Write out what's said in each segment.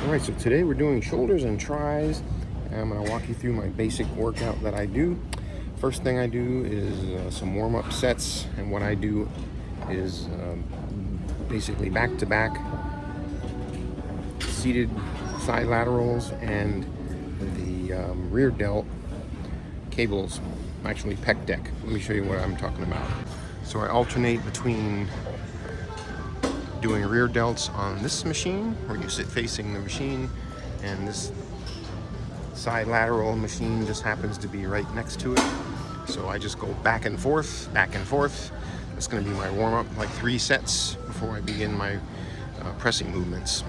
Alright, so today we're doing shoulders and tries. I'm going to walk you through my basic workout that I do. First thing I do is some warm-up sets, and what I do is basically back-to-back seated side laterals and the rear delt cables, actually pec deck. Let me show you what I'm talking about. So I alternate between doing rear delts on this machine, where you sit facing the machine, and this side lateral machine just happens to be right next to it. So I just go back and forth, back and forth. That's going to be my warm-up, like 3 sets before I begin my pressing movements.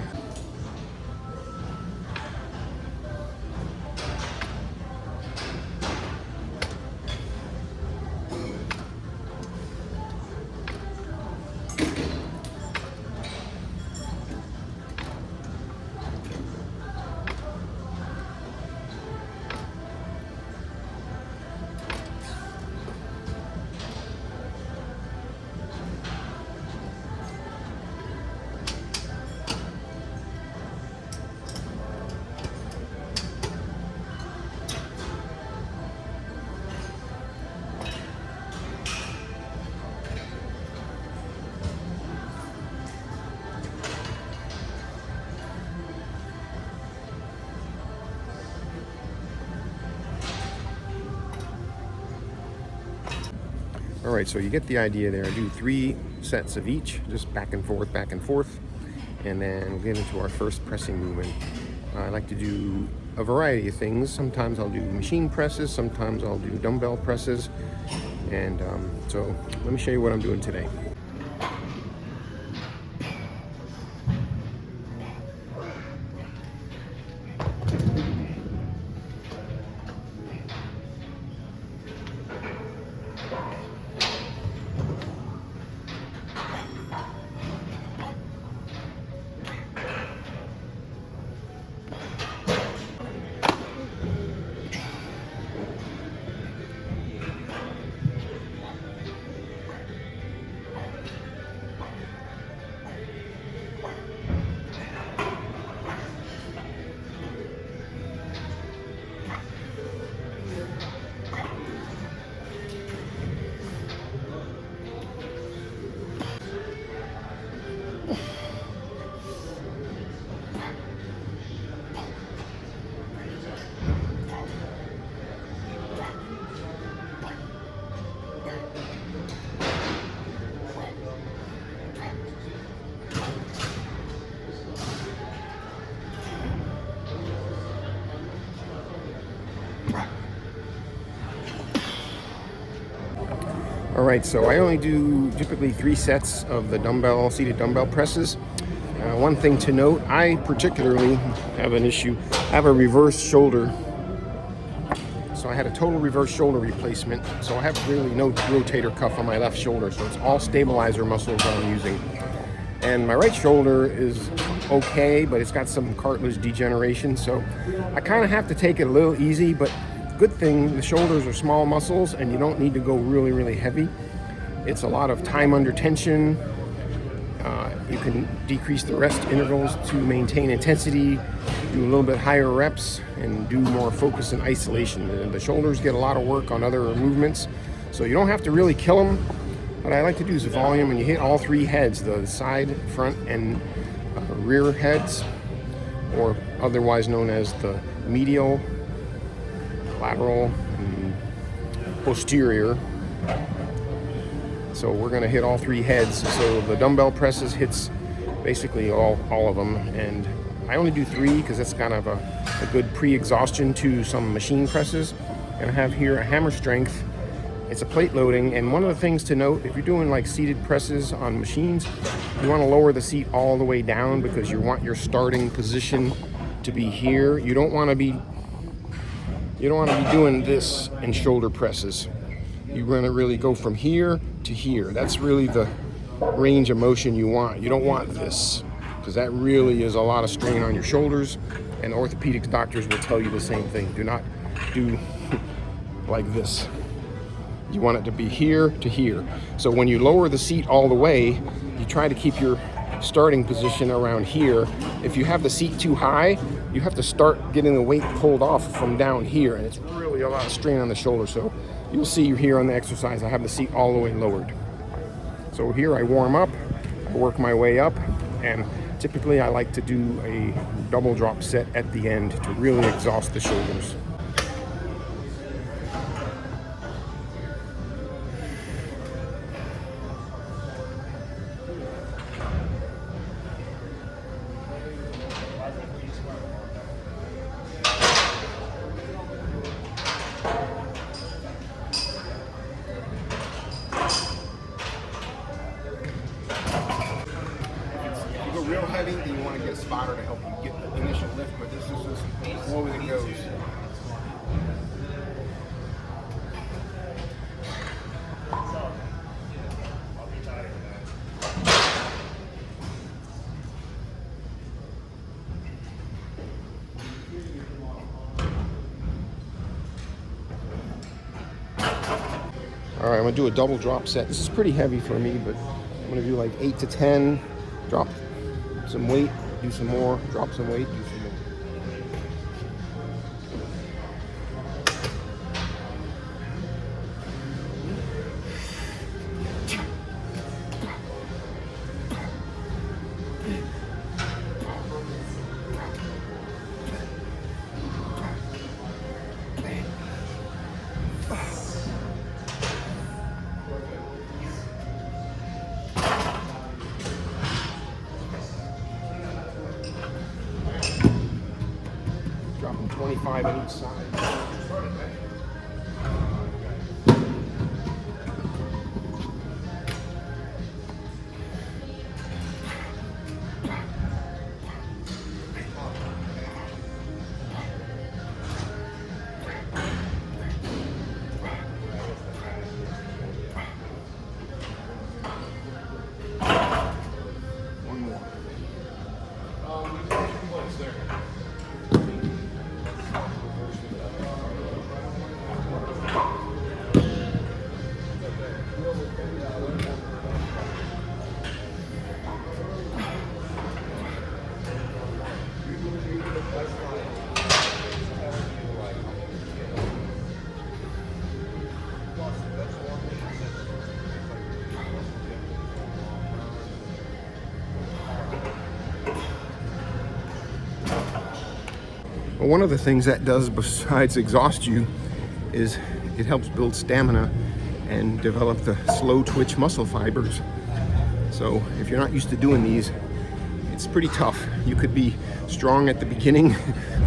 All right, so you get the idea there. I do 3 sets of each, just back and forth, and then we'll get into our first pressing movement. I like to do a variety of things. Sometimes I'll do machine presses, sometimes I'll do dumbbell presses, and so let me show you what I'm doing today. All right, so I only do typically 3 sets of the seated dumbbell presses. One thing to note, I particularly have an issue. I have a reverse shoulder. So I had a total reverse shoulder replacement. So I have really no rotator cuff on my left shoulder. So it's all stabilizer muscles that I'm using. And my right shoulder is okay, but it's got some cartilage degeneration. So I kind of have to take it a little easy, but good thing, the shoulders are small muscles and you don't need to go really, really heavy. It's a lot of time under tension. You can decrease the rest intervals to maintain intensity, do a little bit higher reps, and do more focus and isolation. And the shoulders get a lot of work on other movements, so you don't have to really kill them. What I like to do is volume, and you hit all 3 heads, the side, front, and rear heads, or otherwise known as the medial, lateral, and posterior. So we're going to hit all 3 heads. So the dumbbell presses hits basically all of them, and I only do 3 because that's kind of a good pre-exhaustion to some machine presses. And I have here a hammer strength. It's a plate loading, and one of the things to note, if you're doing like seated presses on machines, you want to lower the seat all the way down because you want your starting position to be here. You don't want to be doing this in shoulder presses. You want to really go from here to here. That's really the range of motion you want. You don't want this, because that really is a lot of strain on your shoulders, and orthopedics doctors will tell you the same thing. Do not do like this. You want it to be here to here. So when you lower the seat all the way, you try to keep your starting position around here. If you have the seat too high, you have to start getting the weight pulled off from down here, and it's really a lot of strain on the shoulder. So you'll see here on the exercise, I have the seat all the way lowered. So here I warm up, I work my way up, and typically I like to do a double drop set at the end to really exhaust the shoulders. Real heavy, then you want to get a spotter to help you get the initial lift, but this is just slow as it goes. All right, I'm gonna do a double drop set. This is pretty heavy for me, but I'm gonna do like 8 to 10, drop some weight, do some more, drop some weight, do some more. Dropping 25 on each side. One more. Well, one of the things that does besides exhaust you is it helps build stamina and develop the slow twitch muscle fibers. So if you're not used to doing these, it's pretty tough. You could be strong at the beginning,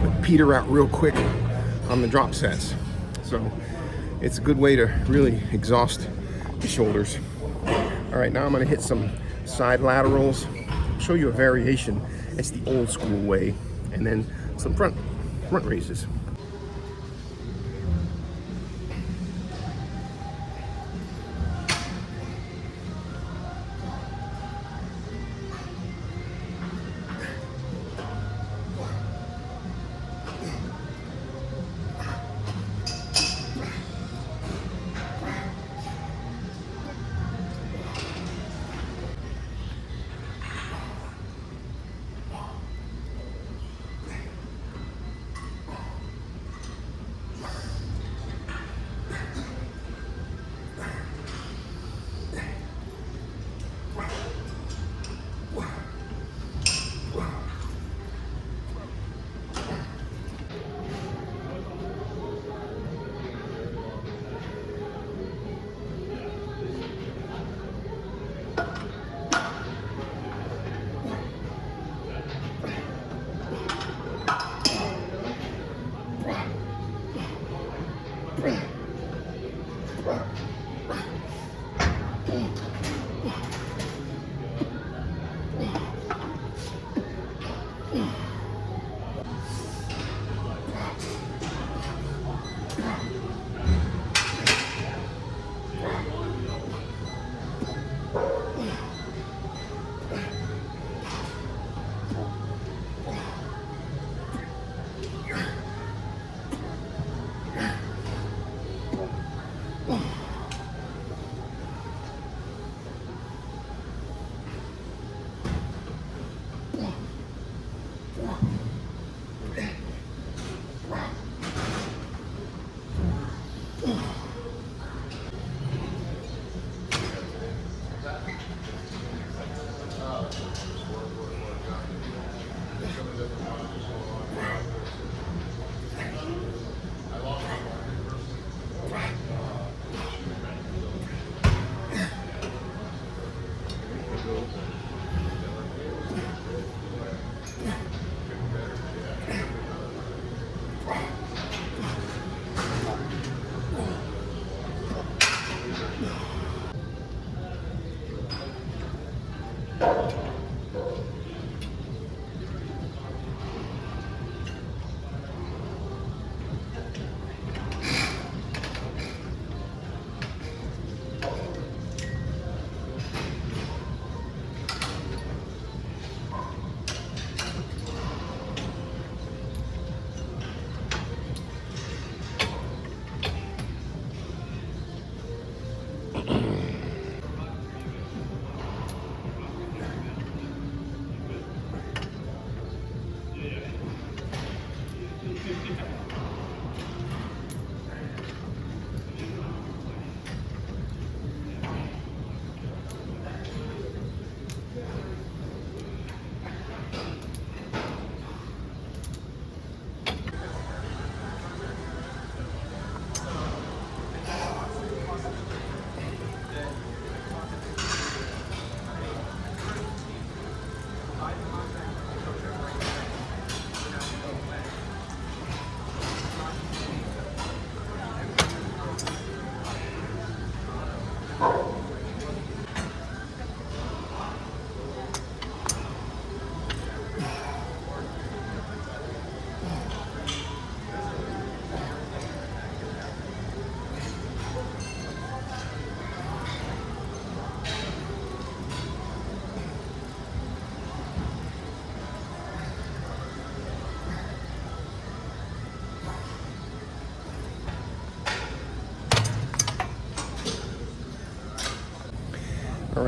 but peter out real quick on the drop sets. So it's a good way to really exhaust the shoulders. All right, now I'm gonna hit some side laterals, show you a variation. It's the old school way, and then some front raises.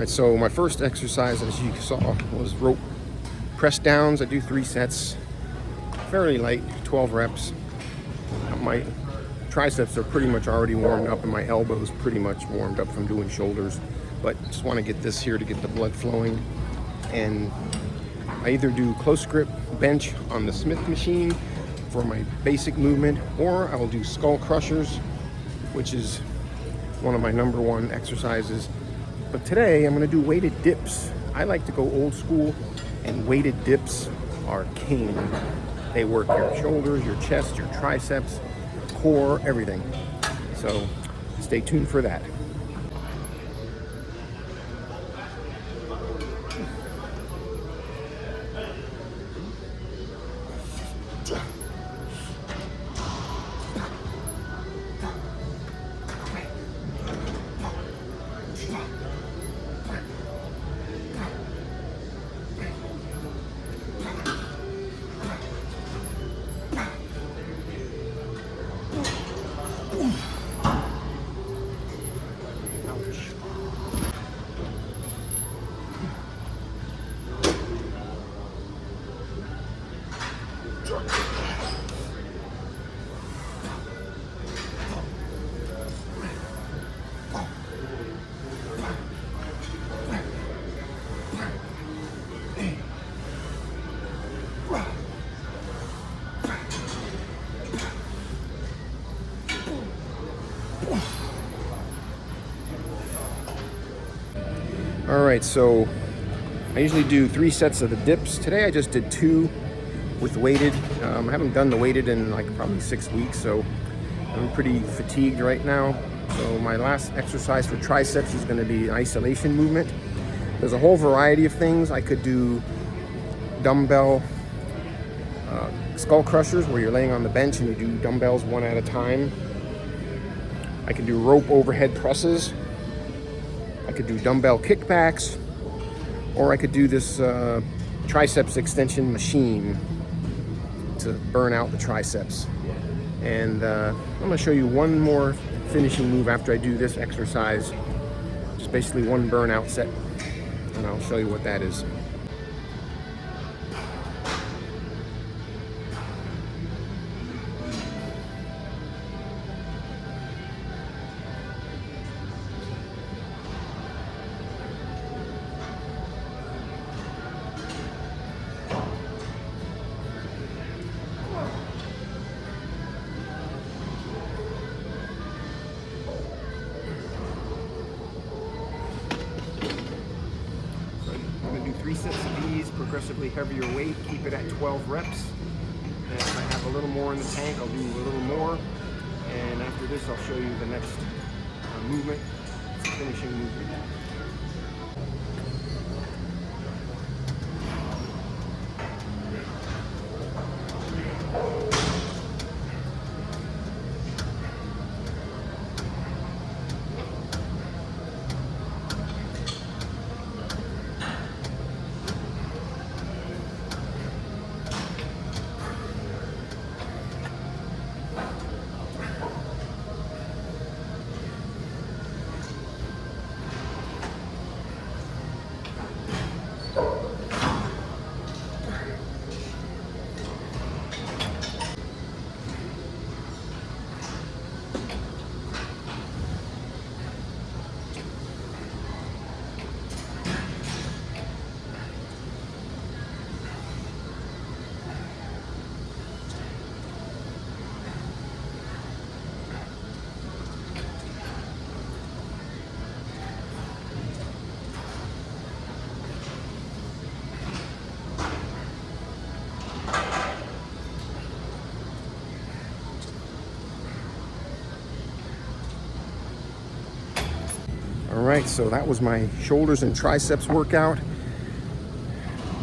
right, so my first exercise, as you saw, was rope press downs. I do 3 sets, fairly light, 12 reps. My triceps are pretty much already warmed up and my elbows pretty much warmed up from doing shoulders, but just want to get this here to get the blood flowing. And I either do close grip bench on the Smith machine for my basic movement, or I will do skull crushers, which is one of my #1 exercises. But today I'm going to do weighted dips. I like to go old school, and weighted dips are king. They work your shoulders, your chest, your triceps, core, everything. So stay tuned for that. All right, so I usually do 3 sets of the dips. Today I just did 2 with weighted. I haven't done the weighted in like probably 6 weeks, so I'm pretty fatigued right now. So my last exercise for triceps is going to be an isolation movement. There's a whole variety of things. I could do dumbbell skull crushers, where you're laying on the bench and you do dumbbells one at a time. I could do rope overhead presses. I could do dumbbell kickbacks, or I could do this triceps extension machine to burn out the triceps. And I'm going to show you one more finishing move after I do this exercise. Just basically one burnout set, and I'll show you what that is. I'm going to do 3 sets of these, progressively heavier weight, keep it at 12 reps. And if I have a little more in the tank, I'll do a little more. And after this, I'll show you the next movement. It's a finishing movement. All right, so that was my shoulders and triceps workout.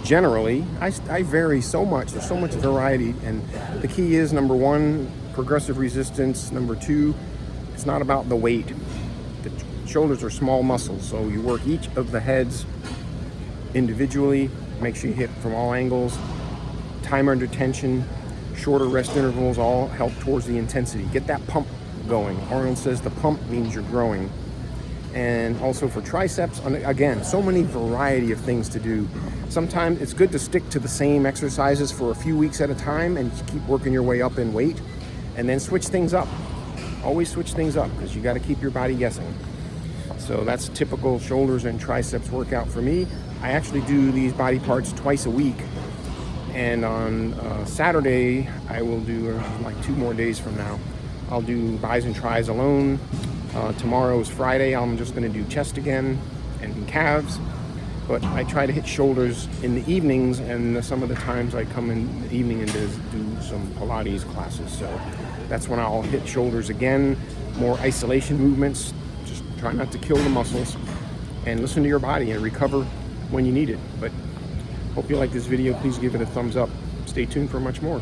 Generally, I vary so much. There's so much variety, and the key is, #1, progressive resistance. #2, it's not about the weight. The shoulders are small muscles, so you work each of the heads individually. Make sure you hit from all angles. Time under tension, shorter rest intervals all help towards the intensity. Get that pump going. Arnold says the pump means you're growing. and also for triceps. Again, so many variety of things to do. Sometimes it's good to stick to the same exercises for a few weeks at a time and keep working your way up in weight, and then switch things up. Always switch things up, because you got to keep your body guessing. So that's a typical shoulders and triceps workout for me. I actually do these body parts twice a week, and on Saturday I will do, like 2 more days from now, I'll do bis and tris alone. Tomorrow is Friday. I'm just going to do chest again and calves, but I try to hit shoulders in the evenings, and some of the times I come in the evening and do some Pilates classes. So that's when I'll hit shoulders again, more isolation movements. Just try not to kill the muscles and listen to your body and recover when you need it. But hope you like this video. Please give it a thumbs up. Stay tuned for much more.